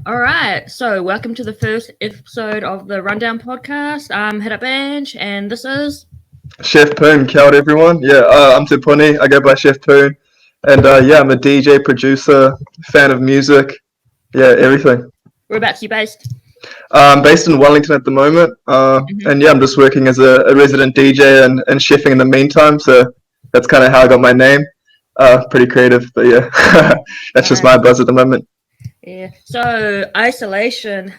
All right, so welcome to the first episode of the Rundown podcast. I'm Hit Up Ange, and this is... Chef Poon, kia ora everyone. I'm Te Puni, I go by Chef Poon. And I'm a DJ, producer, fan of music, everything. Whereabouts you based? I'm based in Wellington at the moment, and I'm just working as a resident DJ and chefing in the meantime, so that's kind of how I got my name. Pretty creative, but yeah, that's just my buzz at the moment. Yeah, so isolation,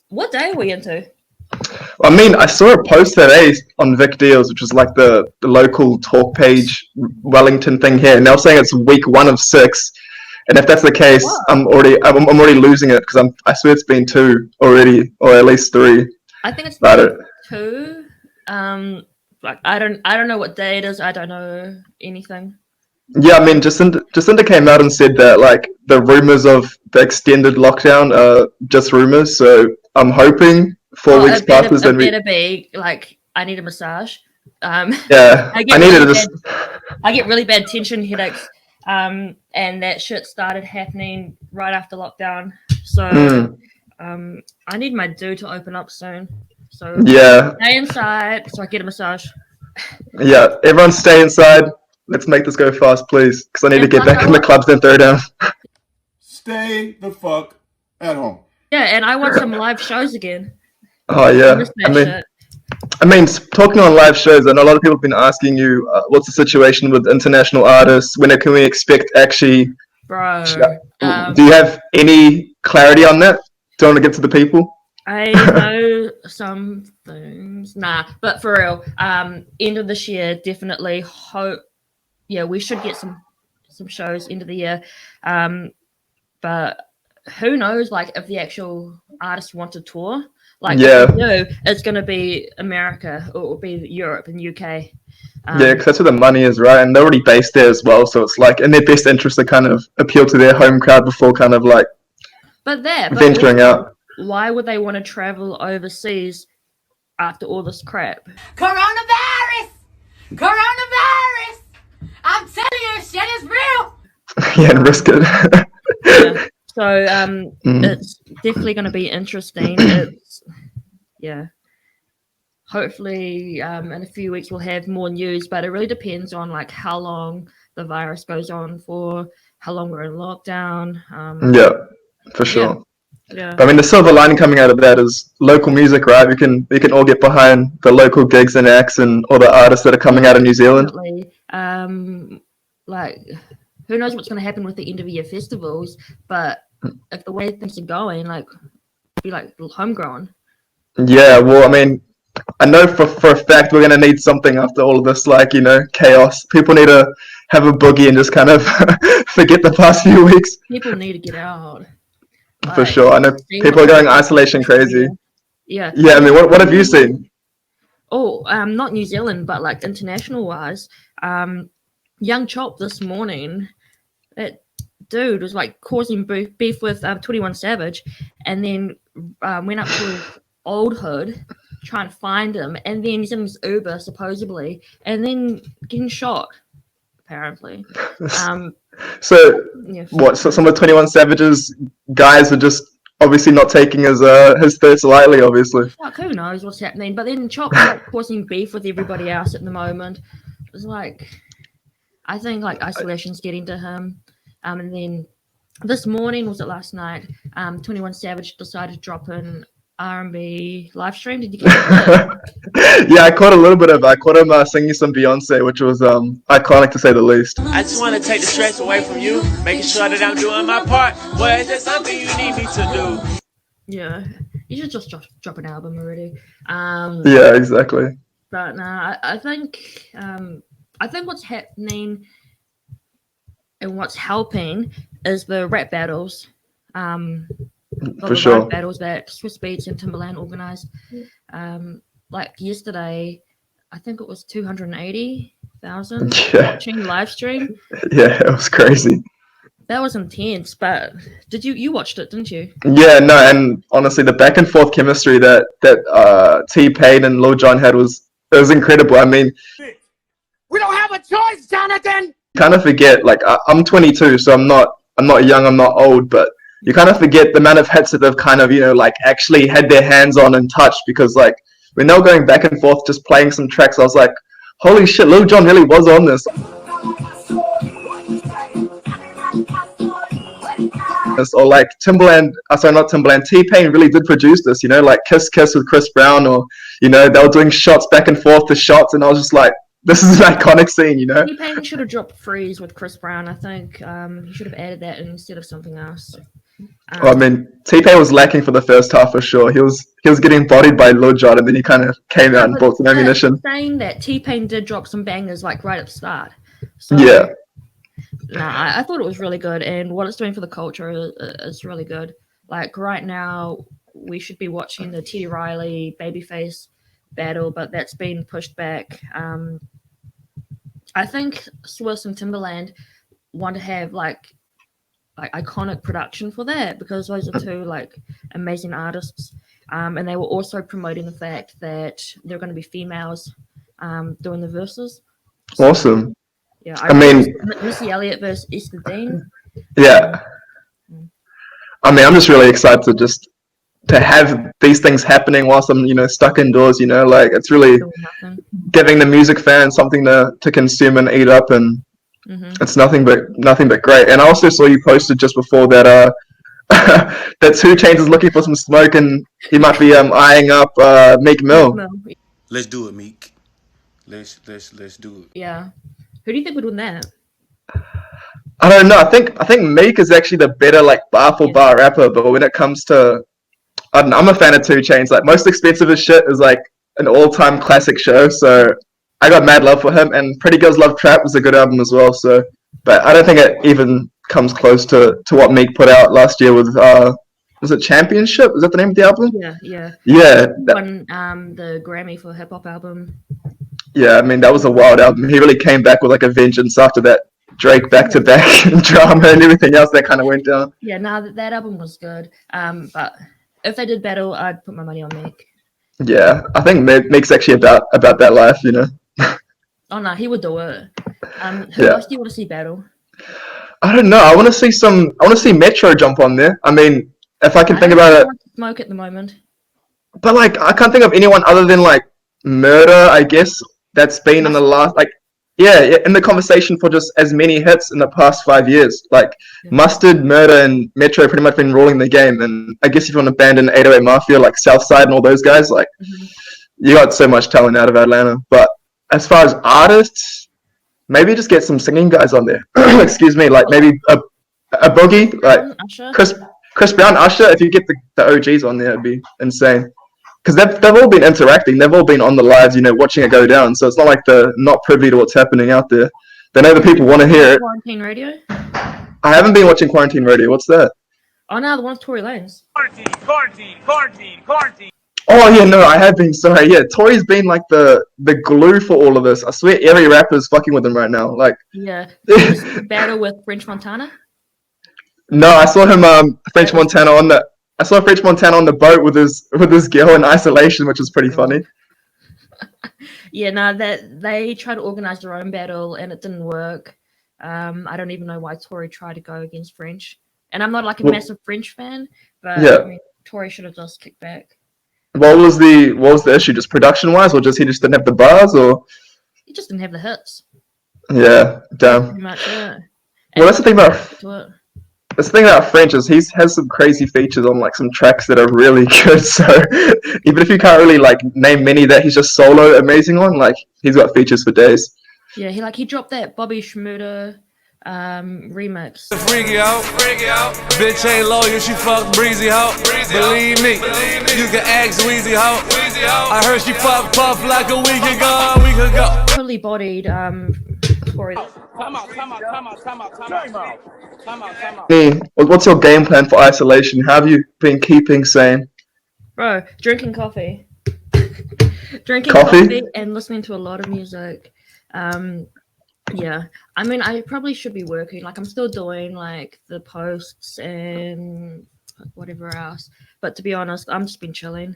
what day are we into? I mean, I saw a post today on Vic Deals, which is like the local talk page Wellington thing here, and they were saying it's week 1 of 6. And if that's the case, I'm already losing it because I swear it's been 2 already, or at least 3. I think it's been 2. I don't know what day it is. I don't know anything. Yeah, I mean, Jacinda came out and said that like the rumors of the extended lockdown are just rumors. So I'm hoping 4 weeks passes and better be like I need a massage. Yeah, I get really bad tension headaches. And that shit started happening right after lockdown. So I need my do to open up soon. So stay inside so I get a massage. Yeah, everyone stay inside. Let's make this go fast, please, because I need to get back in the clubs and throw down. Stay the fuck at home. Yeah, and I want some live shows again. Oh yeah, I mean, talking on live shows, I know a lot of people have been asking you, what's the situation with international artists? When can we expect actually? Bro, do you have any clarity on that? Do you want to get to the people? I know some things. Nah, but for real, end of this year, definitely hope. Yeah, we should get some shows end of the year. But who knows, like, if the actual artists want to tour. Like, if they do, it's going to be America or it will be Europe and UK. Because that's where the money is, right? And they're already based there as well. So it's like in their best interest to kind of appeal to their home crowd before kind of like venturing out. Why would they want to travel overseas after all this crap? Coronavirus! I'm telling you, shit is real! Yeah, and risk it. Yeah. So it's definitely going to be interesting. Hopefully in a few weeks we'll have more news, but it really depends on like how long the virus goes on for, how long we're in lockdown. For sure. Yeah. I mean, the silver lining coming out of that is local music, right? We can all get behind the local gigs and acts and all the artists that are coming out of New Zealand. Definitely. Like, who knows what's going to happen with the end of year festivals? But if the way things are going, like, be like homegrown. Yeah, well, I mean, I know for a fact we're going to need something after all of this, like, chaos. People need to have a boogie and just kind of forget the past few weeks. People need to get out. For sure. I know people are going isolation crazy. Yeah. Yeah, I mean, what have you seen? Oh, not New Zealand, but like international wise. Young Chop this morning, that dude was like causing beef with 21 Savage, and then went up to his old hood trying to find him, and then he's in his Uber supposedly, and then getting shot apparently. So some of 21 Savage's guys are just obviously not taking his threats lightly, obviously. Fuck, who knows what's happening? But then Chop like causing beef with everybody else at the moment. It's like, I think like isolation's getting to him. And then this morning, was it last night? 21 Savage decided to drop an R&B live stream. Did you catch it? Yeah, I caught a little bit of it. I caught him singing some Beyonce, which was iconic to say the least. I just want to take the stress away from you, making sure that I'm doing my part. Boy, is there something you need me to do? Yeah, you should just drop an album already. Yeah, exactly. But nah, I think what's happening and what's helping is the rap battles. For sure. Rap battles that Swiss Beats and Timbaland organized. Like yesterday, I think it was 280,000 watching live stream. Yeah, it was crazy. That was intense, but you watched it, didn't you? Yeah, no, and honestly, the back and forth chemistry that T-Pain and Lil Jon had was incredible. I mean, We don't have a choice, Jonathan! Kind of forget, like I'm 22, so I'm not young, I'm not old, but you kind of forget the amount of hits that they've kind of, like actually had their hands on and touched, because like when they were going back and forth just playing some tracks, I was like, holy shit, Lil Jon really was on this. Or like Timbaland, not Timbaland, T-Pain really did produce this, like Kiss Kiss with Chris Brown, or, they were doing shots back and forth to shots, and I was just like, this is an iconic scene, T-Pain should have dropped Freeze with Chris Brown, I think. He should have added that instead of something else. Well, I mean, T-Pain was lacking for the first half for sure. He was getting bodied by Lil Jon, and then he kind of came out and bought some ammunition. Saying that T-Pain did drop some bangers like right at the start. So, yeah. Nah, I thought it was really good, and what it's doing for the culture is really good. Like right now, we should be watching the Teddy Riley Babyface battle, but that's been pushed back. I think Swiss and Timbaland want to have like iconic production for that, because those are two like amazing artists, and they were also promoting the fact that there are going to be females doing the verses. So, awesome. Yeah, I mean, Missy Elliott versus Easter Dean. Yeah. I mean, I'm just really excited to have these things happening whilst I'm, stuck indoors. Like it's really giving the music fans something to consume and eat up, and it's nothing but great. And I also saw you posted just before that that 2 Chainz is looking for some smoke, and he might be eyeing up Meek Mill. Let's do it, Meek. Let's do it. Yeah. Who do you think would win that? I don't know. I think Meek is actually the better like bar for bar rapper, but when it comes to, I don't know, I'm a fan of 2 Chainz. Like Most Expensive Shit is like an all-time classic show, so I got mad love for him. And Pretty Girls Love Trap was a good album as well. So, but I don't think it even comes close to what Meek put out last year with was it Championship? Is that the name of the album? Yeah. Won the Grammy for hip hop album. Yeah, I mean that was a wild album. He really came back with like a vengeance after that Drake back-to-back drama and everything else that kind of went down. Yeah, that album was good. But if they did battle, I'd put my money on Meek. Yeah, I think Meek's actually about that life, Oh no, he would do it. Who else do you want to see battle? I don't know. I want to see Metro jump on there. I mean, if I can think about it. Smoke at the moment. But like, I can't think of anyone other than like Murder, I guess, that's been in the last in the conversation for just as many hits in the past 5 years. Like Mustard, Murder, and Metro pretty much been ruling the game. And I guess if you want to abandon 808 Mafia, like Southside and all those guys, like you got so much talent out of Atlanta. But as far as artists, maybe just get some singing guys on there. Excuse me, like maybe a Boogie, like Chris Brown, Usher. If you get the OGs on there, it'd be insane. Because they've all been interacting, they've all been on the lives, watching it go down. So it's not like they're not privy to what's happening out there. They know the people want to hear it. Quarantine Radio? I haven't been watching Quarantine Radio. What's that? Oh no, the one with Tory Lanez. Quarantine. Oh yeah, no, I have been. Sorry, yeah, Tory's been like the glue for all of this. I swear, every rapper's fucking with him right now. Like, yeah, battle with French Montana. No, I saw him French Montana on the boat with his girl in isolation, which was pretty funny. Yeah, no, that they tried to organize their own battle and it didn't work. I don't even know why Tory tried to go against French. And I'm not like a massive French fan, but I mean, Tory should have just kicked back. What was the issue? Just production wise, or he just didn't have the bars, or he just didn't have the hits. Yeah, damn. Pretty much, yeah. Well, that's the thing about French is he has some crazy features on like some tracks that are really good. So even if you can't really like name many that he's just solo amazing on, like he's got features for days. Yeah, he dropped that Bobby Shmurda remix. Freaky out, bitch ain't loyal, she fuck breezy hoe. Believe me, you can ask Weezy hoe. I heard she fuck Puff like a week ago. Totally bodied Tory. Come out. What's your game plan for isolation? How have you been keeping sane? Bro, drinking coffee. Drinking coffee and listening to a lot of music. Yeah, I mean, I probably should be working. Like, I'm still doing like the posts and whatever else. But to be honest, I'm just been chilling.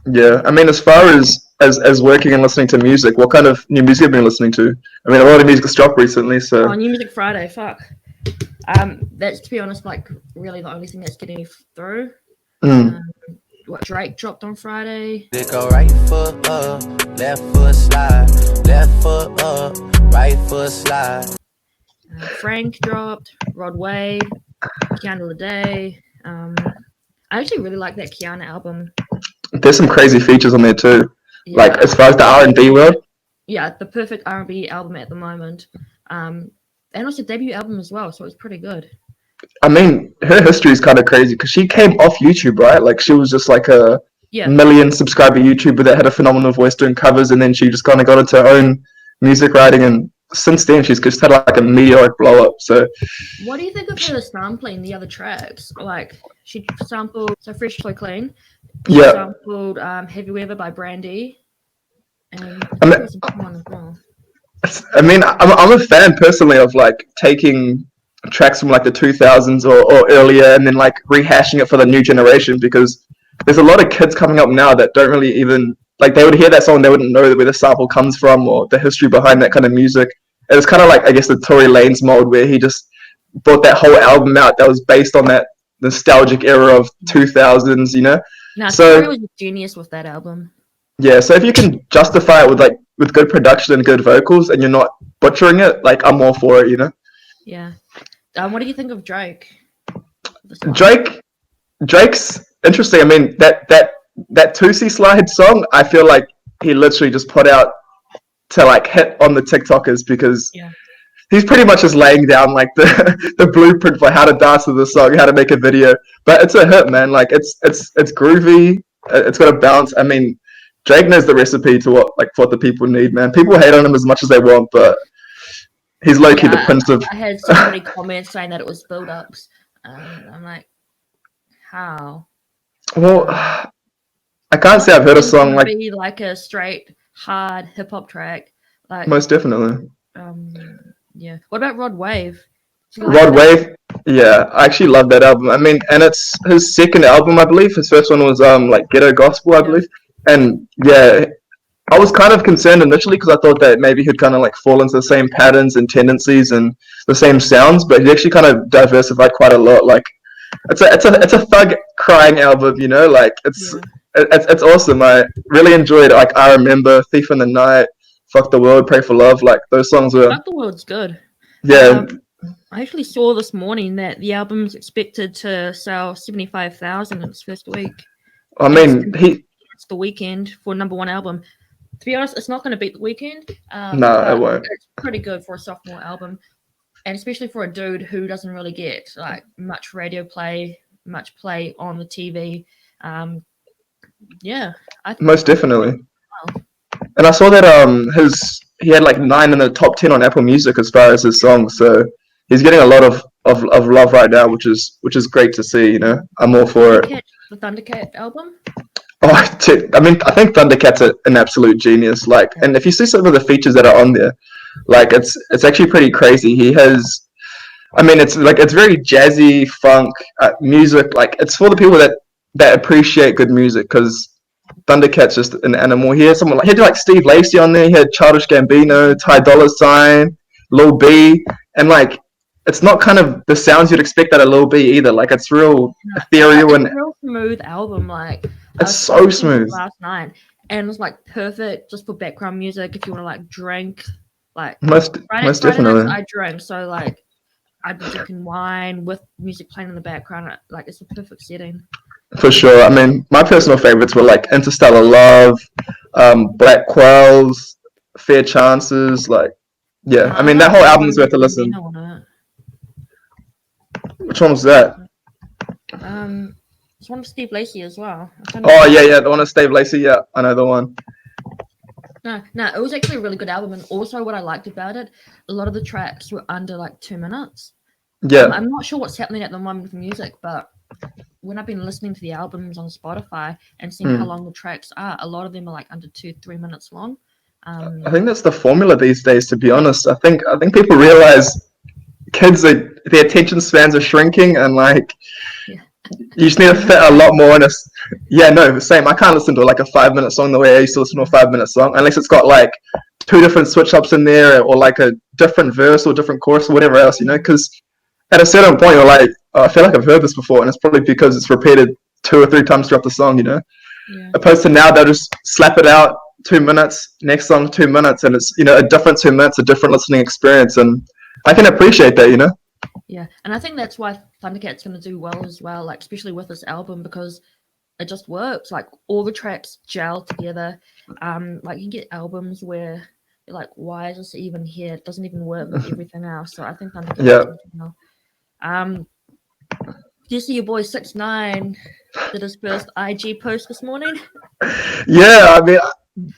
Yeah, I mean, as far as working and listening to music, what kind of new music have you been listening to? I mean, a lot of music has dropped recently, so. Oh, New Music Friday, fuck. That's, to be honest, like really the only thing that's getting me through. Mm. What Drake dropped on Friday. They go right foot up, left foot slide, left foot up, right foot slide. Frank dropped, Rod Wave, Kiana Day. I actually really like that Kiana album. There's some crazy features on there too. Yeah. Like as far as the R&B world. Yeah, the perfect R&B album at the moment. And also debut album as well, so it's pretty good. I mean, her history is kind of crazy because she came off YouTube, right? Like she was just like a million subscriber YouTuber that had a phenomenal voice doing covers, and then she just kind of got into her own music writing, and since then she's just had like a meteoric blow up. So, what do you think of her sampling the other tracks? Like she sampled "So Fresh So Clean," she sampled "Heavy Weather" by Brandy, and I mean, I'm a fan personally of like taking tracks from like the 2000s or earlier and then like rehashing it for the new generation, because there's a lot of kids coming up now that don't really even like, they would hear that song, they wouldn't know where the sample comes from or the history behind that kind of music. And it's kind of like, I guess, the Tory Lanez mold where he just brought that whole album out that was based on that nostalgic era of 2000s, you know? Tory was a genius with that album. Yeah, so if you can justify it with good production and good vocals and you're not butchering it, like I'm all for it, you know? Yeah. What do you think of Drake? Drake's interesting. I mean, that Tootsie Slide song, I feel like he literally just put out to like hit on the TikTokers, because he's pretty much just laying down like the blueprint for how to dance to the song, how to make a video. But it's a hit, man. Like it's groovy. It's got a bounce. I mean, Drake knows the recipe to what the people need, man. People hate on him as much as they want, but he's low-key the prince of... I had so many comments saying that it was build-ups. I'm like, how? Well, I can't say I've heard a song like... be like a straight, hard hip-hop track. Like, most definitely. Yeah. What about Rod Wave? Rod Wave? Yeah, I actually love that album. I mean, and it's his second album, I believe. His first one was like Ghetto Gospel, I believe. And yeah, I was kind of concerned initially because I thought that maybe he'd kind of like fall into the same patterns and tendencies and the same sounds, but he actually kind of diversified quite a lot. Like it's a thug crying album, you know. Like it's awesome. I really enjoyed like I Remember, Thief in the Night, Fuck the World, Pray for Love. Like those songs were... Fuck the World's good. Yeah. I actually saw this morning that the album's expected to sell 75,000 in its first week. I mean, it's the Weeknd for #1 album. To be honest, it's not going to beat the Weeknd. No, it won't. It's pretty good for a sophomore album, and especially for a dude who doesn't really get like much radio play, much play on the TV. Yeah, I think most definitely. And I saw that he had like 9 in the top 10 on Apple Music as far as his songs, so he's getting a lot of love right now, which is great to see. You know, I'm all for it. The Thundercat album. Oh, I mean, I think Thundercat's an absolute genius. Like, and if you see some of the features that are on there, like it's actually pretty crazy. He has, I mean, it's very jazzy funk music. Like, it's for the people that appreciate good music, because Thundercat's just an animal. He had like Steve Lacy on there. He had Childish Gambino, Ty Dolla $ign, Lil B, and like it's not kind of the sounds you'd expect out of Lil B either. Like it's real ethereal and a real smooth album. Like it's so smooth. Last night, and it was like perfect just for background music if you want to like drink. Like most definitely. I drink, so like I'd be drinking wine with music playing in the background. Like it's a perfect setting. For sure. I mean, my personal favorites were like Interstellar Love, Black Quells, Fair Chances. Like, yeah. I mean, that whole album's worth a listen. Which one was that? It's one of Steve Lacy as well. Oh yeah, the one of Steve Lacy. Yeah, I know the one. No, it was actually a really good album, and also what I liked about it, a lot of the tracks were under like 2 minutes. Yeah. I'm not sure what's happening at the moment with music, but when I've been listening to the albums on Spotify and seeing how long the tracks are, a lot of them are like under 2-3 minutes long. I think that's the formula these days, to be honest. I think people realize their attention spans are shrinking, and like you just need to fit a lot more in a... Yeah, no, same. I can't listen to like a 5-minute song the way I used to listen to a 5-minute song, unless it's got like 2 different switch ups in there, or like a different verse or different chorus or whatever else, you know, because at a certain point, you're like, oh, I feel like I've heard this before, and it's probably because it's repeated 2 or 3 times throughout the song, Yeah. Opposed to now, they'll just slap it out 2 minutes, next song 2 minutes, and it's a different 2 minutes, a different listening experience, and I can appreciate that. Yeah, and I think that's why Thundercat's going to do well as well, like especially with this album, because it just works. Like all the tracks gel together. Like you get albums where you're like, why is this even here? It doesn't even work with everything else. So I think Thundercat's Yeah. going to do well. Do you see your boy 6ix9ine did his first IG post this morning? Yeah, I mean,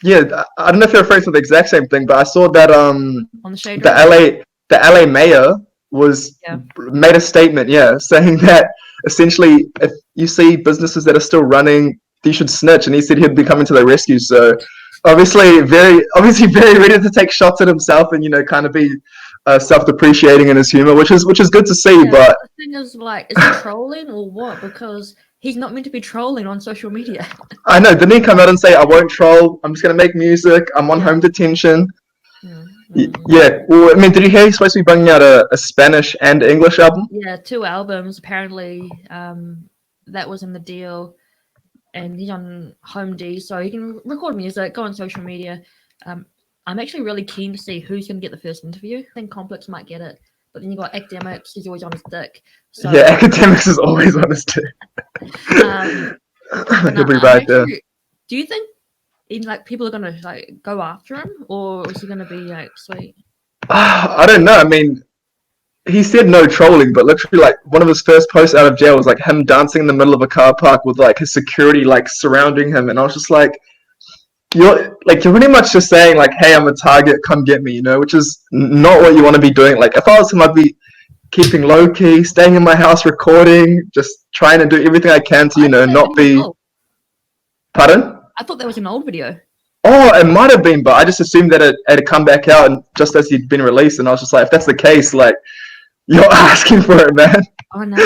yeah, I don't know if you're referring to the exact same thing, but I saw that On the shade the room? LA mayor was made a statement, saying that essentially if you see businesses that are still running, you should snitch, and he said he'd be coming to their rescue. So obviously very ready to take shots at himself and kind of be self-depreciating in his humor, which is good to see. But the thing is, like, is he trolling or what? Because he's not meant to be trolling on social media. I know, didn't he come out and say, I won't troll, I'm just gonna make music, I'm on home detention? Yeah. Well, I mean, did you hear he's supposed to be bringing out a Spanish and English album? Yeah, 2 albums apparently. That was in the deal, and he's on Home D, so he can record music, go on social media. I'm actually really keen to see who's going to get the first interview. I think Complex might get it, but then you got Academics, he's always on his dick. So, yeah, Academics is always on his dick. He'll be right there. Do you think people are gonna like go after him, or is he gonna be like sweet? I don't know. I mean, he said no trolling, but literally, like, one of his first posts out of jail was like him dancing in the middle of a car park with like his security like surrounding him, and I was just like, you're pretty much just saying like, hey, I'm a target, come get me, which is not what you want to be doing. Like, if I was him, I'd be keeping low key, staying in my house, recording, just trying to do everything I can to not be. Pardon? I thought that was an old video. Oh, it might have been, but I just assumed that it had come back out and just as he'd been released, and I was just like, if that's the case, like, you're asking for it, man. Oh no,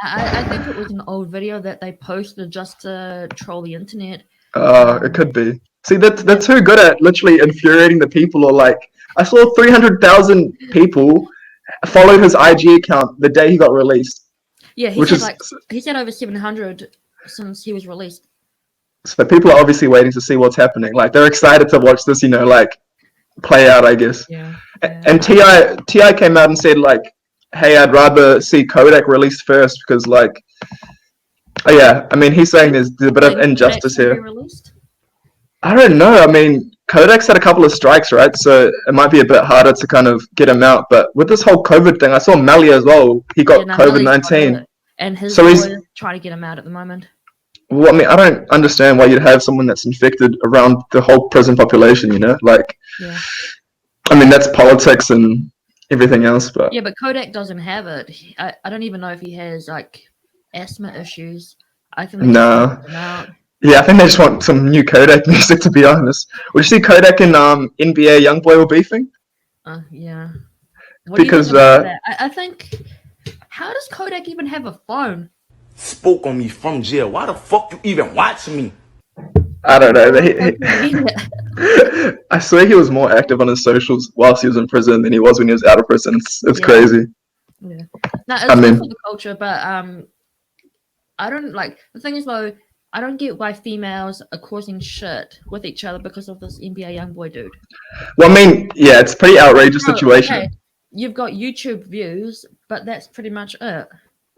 I think it was an old video that they posted just to troll the internet. It could be. See, they're too good at literally infuriating the people, or like, I saw 300,000 people followed his IG account the day he got released. Yeah, he said over 700 since he was released. So people are obviously waiting to see what's happening. Like, they're excited to watch this, like, play out, I guess. Yeah. And T.I. came out and said, like, hey, I'd rather see Kodak released first because, like, oh yeah, I mean, he's saying there's a bit of injustice here. I don't know. I mean, Kodak's had a couple of strikes, right? So it might be a bit harder to kind of get him out. But with this whole COVID thing, I saw Melly as well. He got COVID-19. And his so he's trying to get him out at the moment. Well, I mean, I don't understand why you'd have someone that's infected around the whole prison population, Like, I mean, that's politics and everything else, but... Yeah, but Kodak doesn't have it. I don't even know if he has, like, asthma issues. I think no. Yeah, I think they just want some new Kodak music, to be honest. Would you see Kodak and NBA Youngboy were beefing? Yeah. Because I think... How does Kodak even have a phone? Spoke on me from jail. Why the fuck you even watch me? I don't know. I swear he was more active on his socials whilst he was in prison than he was when he was out of prison. It's crazy. Yeah. No, it's good for the culture, but I don't like the thing is though. I don't get why females are causing shit with each other because of this NBA Youngboy dude. Well, I mean, yeah, it's a pretty outrageous situation. Okay. You've got YouTube views, but that's pretty much it.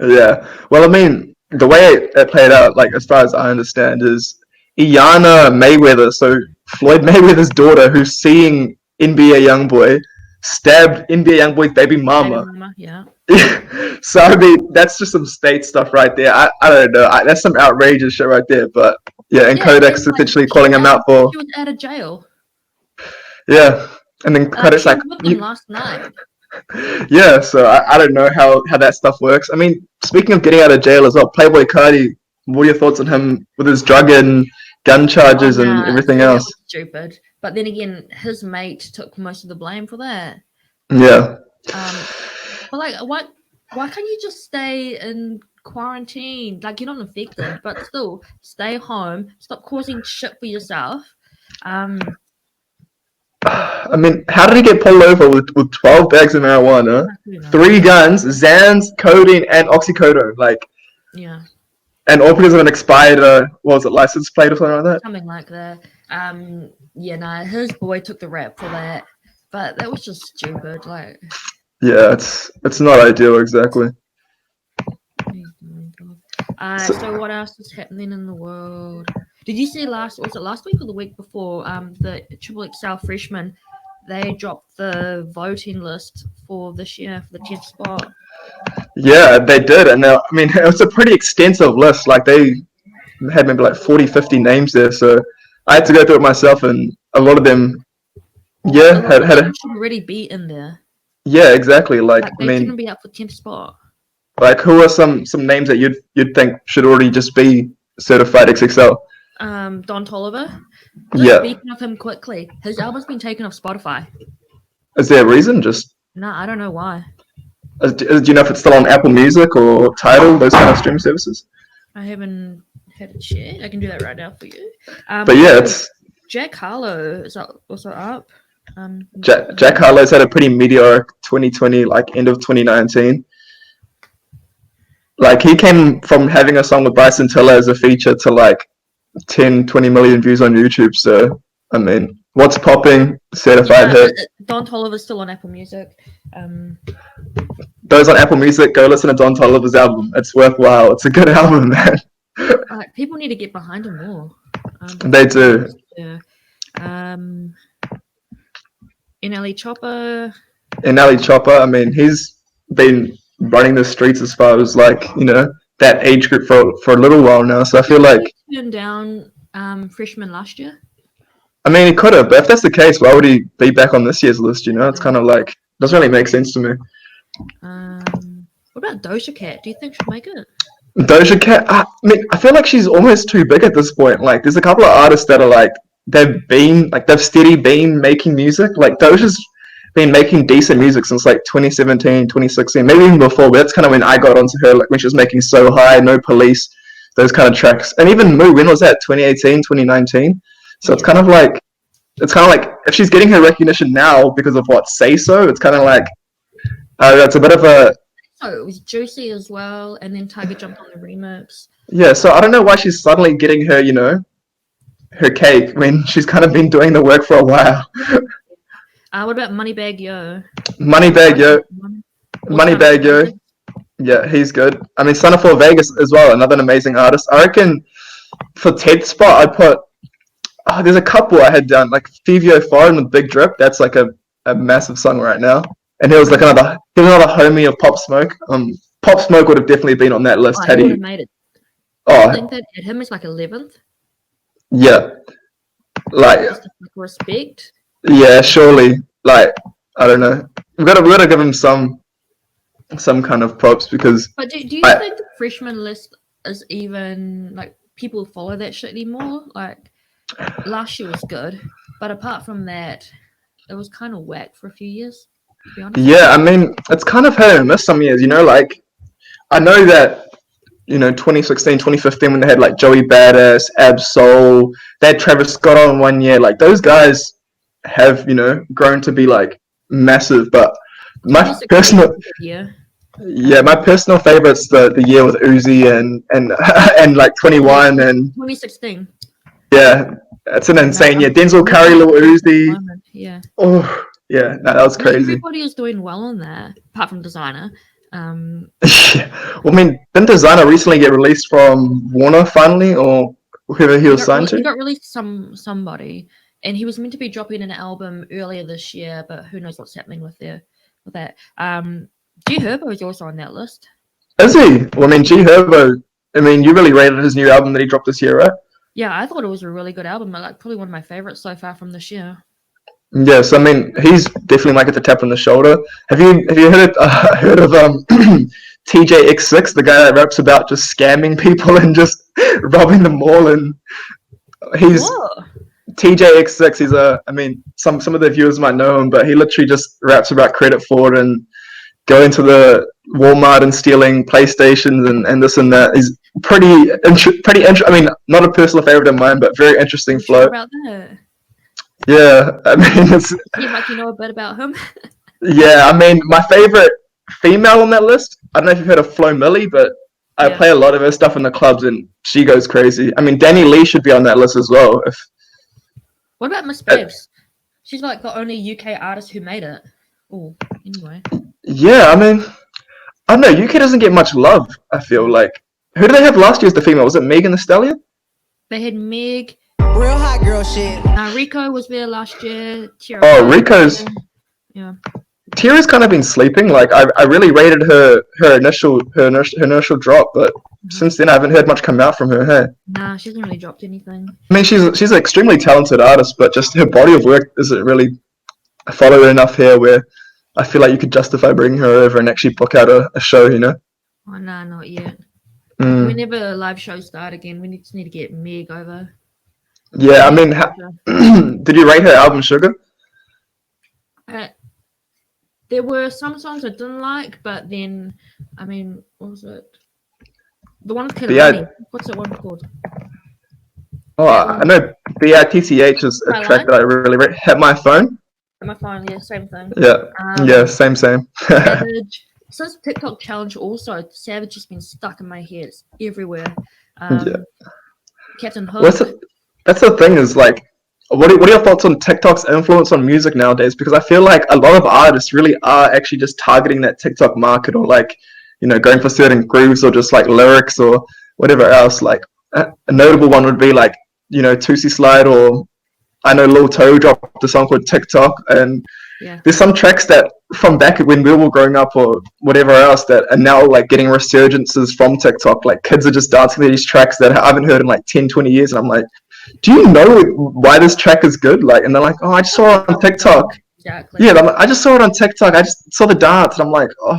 Yeah. Well, I mean, the way it played out, like, as far as I understand, is Iana Mayweather, so Floyd Mayweather's daughter, who's seeing NBA Youngboy, stabbed NBA Youngboy's baby mama. Yeah. So, I mean, that's just some state stuff right there. I don't know. That's some outrageous shit right there. But, yeah, and Kodak's essentially calling him out for... She was out of jail. Yeah. And then Kodak's like... With them last night. Yeah, so I don't know how that stuff works. I mean, speaking of getting out of jail as well, Playboy Cardi, what are your thoughts on him with his drug and gun charges and everything else? That was stupid. But then again, his mate took most of the blame for that. Yeah. But like, why can't you just stay in quarantine? Like, you're not infected, but still stay home. Stop causing shit for yourself. I mean, how did he get pulled over with 12 bags of marijuana, 3 guns, Xans, codeine, and oxycodone? Like, Yeah, and all because of an expired, what was it, license plate or something like that? something like that. Yeah, nah, his boy took the rap for that, but that was just stupid. Like, Yeah, it's not ideal exactly. so what else is happening in the world? Did you see was it last week or the week before? The XXL freshmen, they dropped the voting list for this year for the 10th spot. Yeah, they did, and I mean, it was a pretty extensive list. Like, they had maybe like 40, 50 names there, so I had to go through it myself, and a lot of them, yeah, had a, should already be in there. yeah, exactly. Like, I They mean, shouldn't be up for 10th spot. like, who are some names that you'd think should already just be certified XXL? Don Toliver. Yeah. Speaking of him quickly, his album's been taken off Spotify. Is there a reason? Just No, I don't know why. do you know if it's still on Apple Music or Tidal, those kind of streaming services? I haven't had a check. I can do that right now for you. But yeah, it's Jack Harlow is also up. Jack Harlow's had a pretty meteoric 2020, like end of 2019. Like, he came from having a song with Bryson Tiller as a feature to like 10, 20 million views on YouTube. So, I mean, what's popping? Certified hit. Don Toliver's still on Apple Music. Those on Apple Music, go listen to Don Toliver's album. It's worthwhile. It's a good album, man. People need to get behind him more. They do. Yeah. NLE Chopper. NLE Chopper, I mean, he's been running the streets as far as, like, you know, that age group for a little while now. So I feel like He turned down freshman last year. I mean, he could have, but if that's the case, why would he be back on this year's list? You know, it's kind of like doesn't really make sense to me. What about Doja Cat? Do you think she'll make it? Doja Cat, I mean, I feel like she's almost too big at this point. Like, there's a couple of artists that are like they've steady been making music. Like, Doja's been making decent music since like 2017, 2016, maybe even before. But that's kind of when I got onto her, like when she was making So High, No Police, those kind of tracks. And even Moo, when was that? 2018, 2019. So it's kind of like if she's getting her recognition now because of what Say So, it's kind of like that's a bit of a. Oh, it was Juicy as well, and then Tiger jumped on the remix. Yeah, so I don't know why she's suddenly getting her, you know, her cake. I mean, she's kind of been doing the work for a while. What about Moneybag Yo? Moneybag Yo. Yeah, he's good. I mean, Son of 4 Vegas as well, another amazing artist. I reckon for 10th spot, I'd put. There's a couple I had done, like Fivio Foreign with Big Drip. That's like a massive song right now. And he was like another homie of Pop Smoke. Pop Smoke would have definitely been on that list had he made it. Oh, I think that had him as like 11th. Yeah, like respect. Yeah, surely. Like, I don't know. We've got to give him some kind of props because. But do you think the freshman list is even like people follow that shit anymore? Like, last year was good, but apart from that, it was kind of whack for a few years. To be honest. Yeah, I mean, it's kind of hit and miss some years. You know, like I know that. 2016, 2015, when they had like Joey Badass, Ab-Soul, they had Travis Scott on 1 year. Like, those guys have, grown to be like massive. But my personal, my personal favorite's the year with Uzi and like 21 and 2016. Yeah, it's an insane year. Denzel Curry, Lil Uzi. Yeah. Oh, yeah, that was crazy. Everybody is doing well on that, apart from Designer. Yeah. Well, I mean, didn't Designer recently get released from Warner finally, or whoever he was signed to? He got released somebody, and he was meant to be dropping an album earlier this year, but who knows what's happening with that. G Herbo is also on that list. Is he? Well, I mean, G Herbo. I mean, you really rated his new album that he dropped this year, right? Yeah, I thought it was a really good album. Like, probably one of my favorites so far from this year. Yes, I mean, he's definitely like at the tap on the shoulder. Have you heard of TJX6, the guy that raps about just scamming people and just robbing them all? And he's TJX6. He's some of the viewers might know him, but he literally just raps about credit fraud and going to the Walmart and stealing PlayStations and this and that. He's pretty interesting. I mean, not a personal favorite of mine, but very interesting flow. About that. Yeah, I mean, it's Seems like you know a bit about him. yeah. I mean, my favorite female on that list. I don't know if you've heard of Flo Milli, but I Yeah. play a lot of her stuff in the clubs, and she goes crazy. I mean, Danny Lee should be on that list as well. If What about Miss Babes? She's like the only UK artist who made it. Oh, anyway. yeah, I mean, I don't know. UK doesn't get much love. I feel like. Who did they have last year as the female? Was it Megan the Stallion? They had Meg. Real hot girl shit. Rico was there last year. Tierra Oh, Whaite was Rico's. there. Yeah. Tira's kind of been sleeping. Like I really rated her initial drop, but since then I haven't heard much come out from her. Hey, Nah, she hasn't really dropped anything. I mean she's an extremely talented artist, but just her body of work isn't really followed enough here where I feel like you could justify bringing her over and actually book out a show. You know? Oh, nah, not yet. Mm. Whenever live shows start again, we just need to get Meg over. Yeah, I mean, did you rate her album Sugar? There were some songs I didn't like, but then, I mean, what was it? The one with Kehlani. What's that one called? Oh, I know BITCH is a track that I really rate. Hit My Phone. Hit My Phone, yeah, same thing. Yeah, yeah, same. Savage. Since TikTok challenge also, Savage has been stuck in my head. It's everywhere. Yeah. Captain Hook. That's the thing is like, what are your thoughts on TikTok's influence on music nowadays? Because I feel like a lot of artists really are actually just targeting that TikTok market, or like, going for certain grooves or just like lyrics or whatever else. Like a notable one would be like, Tootsie Slide, or I know Lil Toe dropped a song called TikTok, and there's some tracks that from back when we were growing up or whatever else that are now like getting resurgences from TikTok. Like kids are just dancing to these tracks that I haven't heard in like 10, 20 years, and I'm like, do you know why this track is good? Like, and they're like, oh, I just saw it on TikTok. Exactly. Yeah, I just saw it on TikTok. I just saw the dance, and I'm like, oh,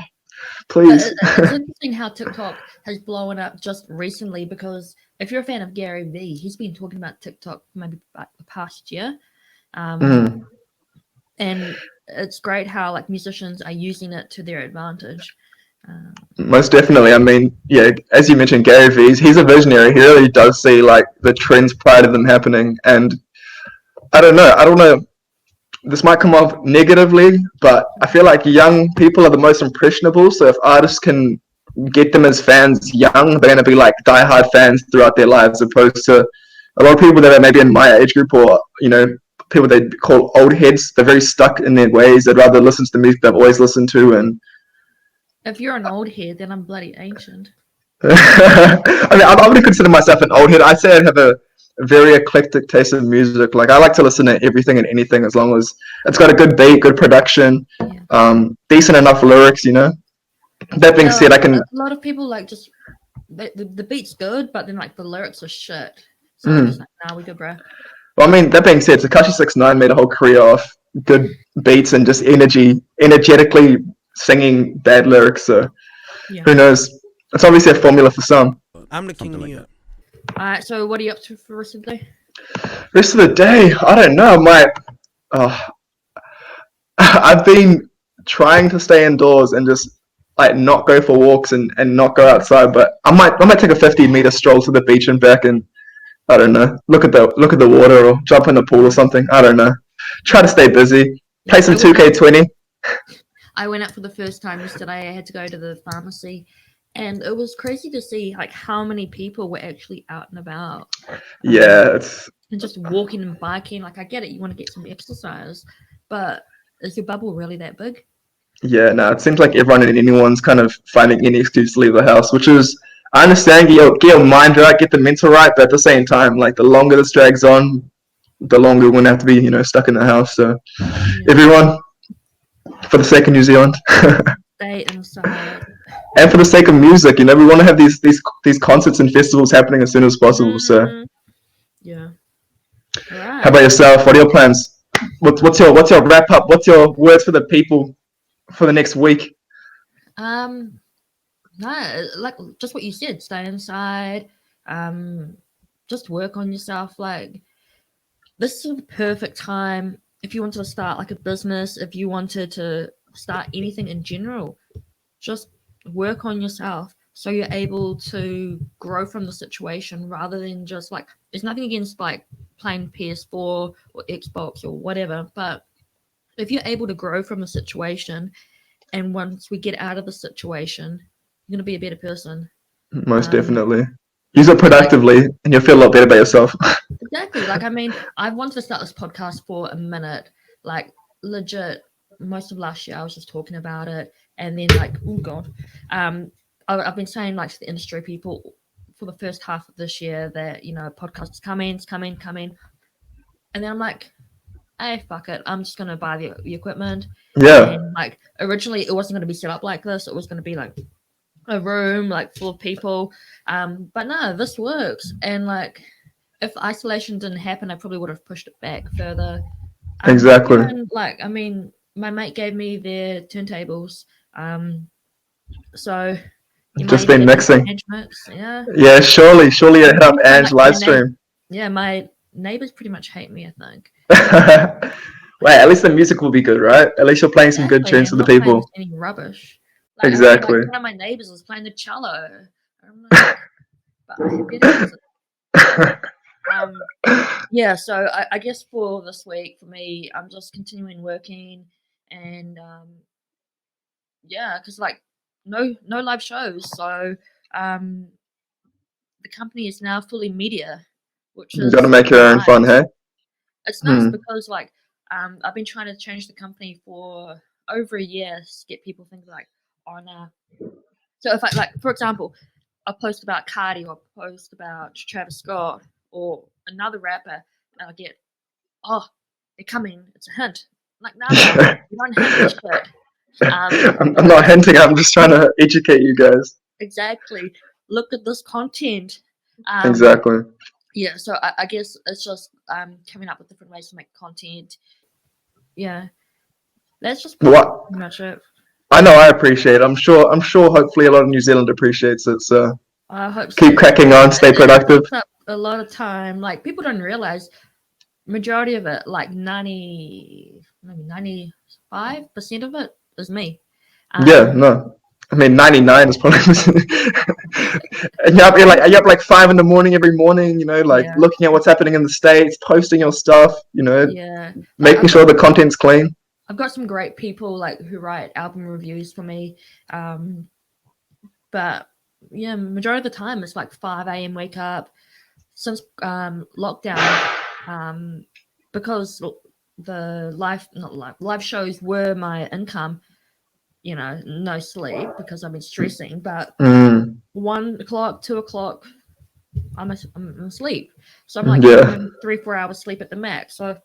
please. It's interesting how TikTok has blown up just recently, because if you're a fan of Gary Vee, he's been talking about TikTok maybe about the past year. And it's great how like musicians are using it to their advantage. Most definitely. I mean, yeah, as you mentioned, Gary Vee, he's a visionary. He really does see like the trends prior to them happening. And I don't know. This might come off negatively, but I feel like young people are the most impressionable. So if artists can get them as fans young, they're going to be like diehard fans throughout their lives, opposed to a lot of people that are maybe in my age group, or people they call old heads. They're very stuck in their ways. They'd rather listen to the music they've always listened to. And if you're an old head, then I'm bloody ancient. I mean, I wouldn't consider myself an old head. I'd say I have a very eclectic taste in music. Like I like to listen to everything and anything as long as it's got a good beat, good production, decent enough lyrics. That being said, I can. A lot of people like just the beat's good, but then like the lyrics are shit. So I'm just like, nah, we good, bro. Well, I mean, that being said, Tekashi 6ix9ine made a whole career off good beats and just energetically singing bad lyrics. So who knows? It's obviously a formula for some. I'm the king of New York. All right, so what are you up to for the rest of the day? Rest of the day, I don't know. I've been trying to stay indoors and just like not go for walks and not go outside. But I might take a 50-meter stroll to the beach and back, and I don't know, look at the water or jump in the pool or something. I don't know. Try to stay busy. Play some 2K20. I went out for the first time yesterday. I had to go to the pharmacy. And it was crazy to see like how many people were actually out and about. Yeah, and just walking and biking. Like I get it, you want to get some exercise, but is your bubble really that big? Yeah, no, it seems like everyone and anyone's kind of finding any excuse to leave the house, which is, I understand, get your mind right, get the mental right, but at the same time, like the longer this drags on, the longer we're gonna have to be, stuck in the house. So everyone, for the sake of New Zealand. Stay inside. And for the sake of music, we want to have these concerts and festivals happening as soon as possible. So, yeah. All right. How about yourself? What are your plans? What's your wrap up? What's your words for the people for the next week? No, like just what you said. Stay inside. Just work on yourself. Like this is the perfect time if you wanted to start like a business. If you wanted to start anything in general, just work on yourself so you're able to grow from the situation rather than just like, there's nothing against like playing PS4 or Xbox or whatever. But if you're able to grow from a situation, and once we get out of the situation, you're gonna be a better person. Most definitely. Use it productively, and you'll feel a lot better about yourself. Exactly. Like, I mean, I wanted to start this podcast for a minute. Like, legit, most of last year I was just talking about it, and then like, oh god, I've been saying like to the industry people for the first half of this year that podcasts is coming, and then I'm like, hey, fuck it, I'm just gonna buy the equipment. Yeah. And like, originally it wasn't gonna be set up like this. It was gonna be like a room like full of people, but no, this works. And like, if isolation didn't happen, I probably would have pushed it back further. Exactly. And like, I mean, my mate gave me their turntables, so you Just might been get mixing. Ange mix, yeah. Yeah, surely a Hit Up Ange live stream. Yeah, my neighbors pretty much hate me, I think. Wait, at least the music will be good, right? At least you're playing some good tunes for the people. Any rubbish. Like, Exactly. I mean, like, one of my neighbors was playing the cello. I'm like, but I bet it wasn't. Yeah, so I guess for this week, for me, I'm just continuing working, and yeah, because like no live shows, so the company is now fully media, which You is got to make your own fun, hey? It's nice because like I've been trying to change the company for over a year to get people thinking like, oh no. So if I like, for example, I post about Cardi or post about Travis Scott or another rapper, and I get, oh, they're coming. It's a hint. I'm like, no, you don't hint this shit. I'm not hinting. I'm just trying to educate you guys. Exactly. Look at this content. Exactly. Yeah, so I guess it's just coming up with different ways to make content. Yeah, that's just pretty much it. I know, I appreciate it. I'm sure. Hopefully, a lot of New Zealand appreciates it. So I hope keep so. cracking on. Stay productive. It takes up a lot of time. Like, people don't realize, majority of it, like 95% of it is me. Yeah, no. I mean, 99 is probably. And you're up like 5 a.m. every morning. Looking at what's happening in the States, posting your stuff. Yeah, making sure the content's clean. I've got some great people like who write album reviews for me, but yeah, majority of the time it's like 5 a.m. wake up. Since lockdown, because the live shows were my income. No sleep because I've been stressing. But 1 o'clock, 2 o'clock, I'm asleep. So I'm like 3-4 hours sleep at the max. So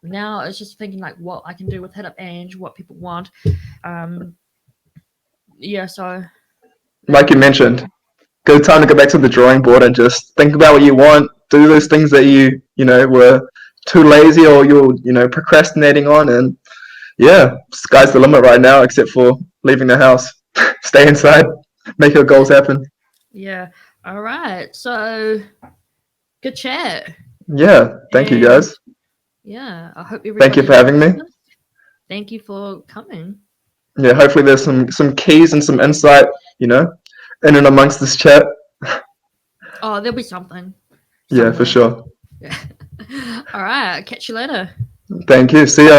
now it's just thinking like what I can do with Hit Up Ange, what people want. Yeah, so like you mentioned, good time to go back to the drawing board and just think about what you want. Do those things that you were too lazy or you're procrastinating on, and yeah, sky's the limit right now, except for leaving the house. Stay inside, make your goals happen. Yeah. All right. So good chat. Yeah. Thank you, guys. Yeah. I hope you. Thank you for having me. Thank you for coming. Yeah. Hopefully, there's some keys and some insight, in and amongst this chat. Oh, there'll be something. Yeah, for sure. Yeah. All right. Catch you later. Thank you. See ya.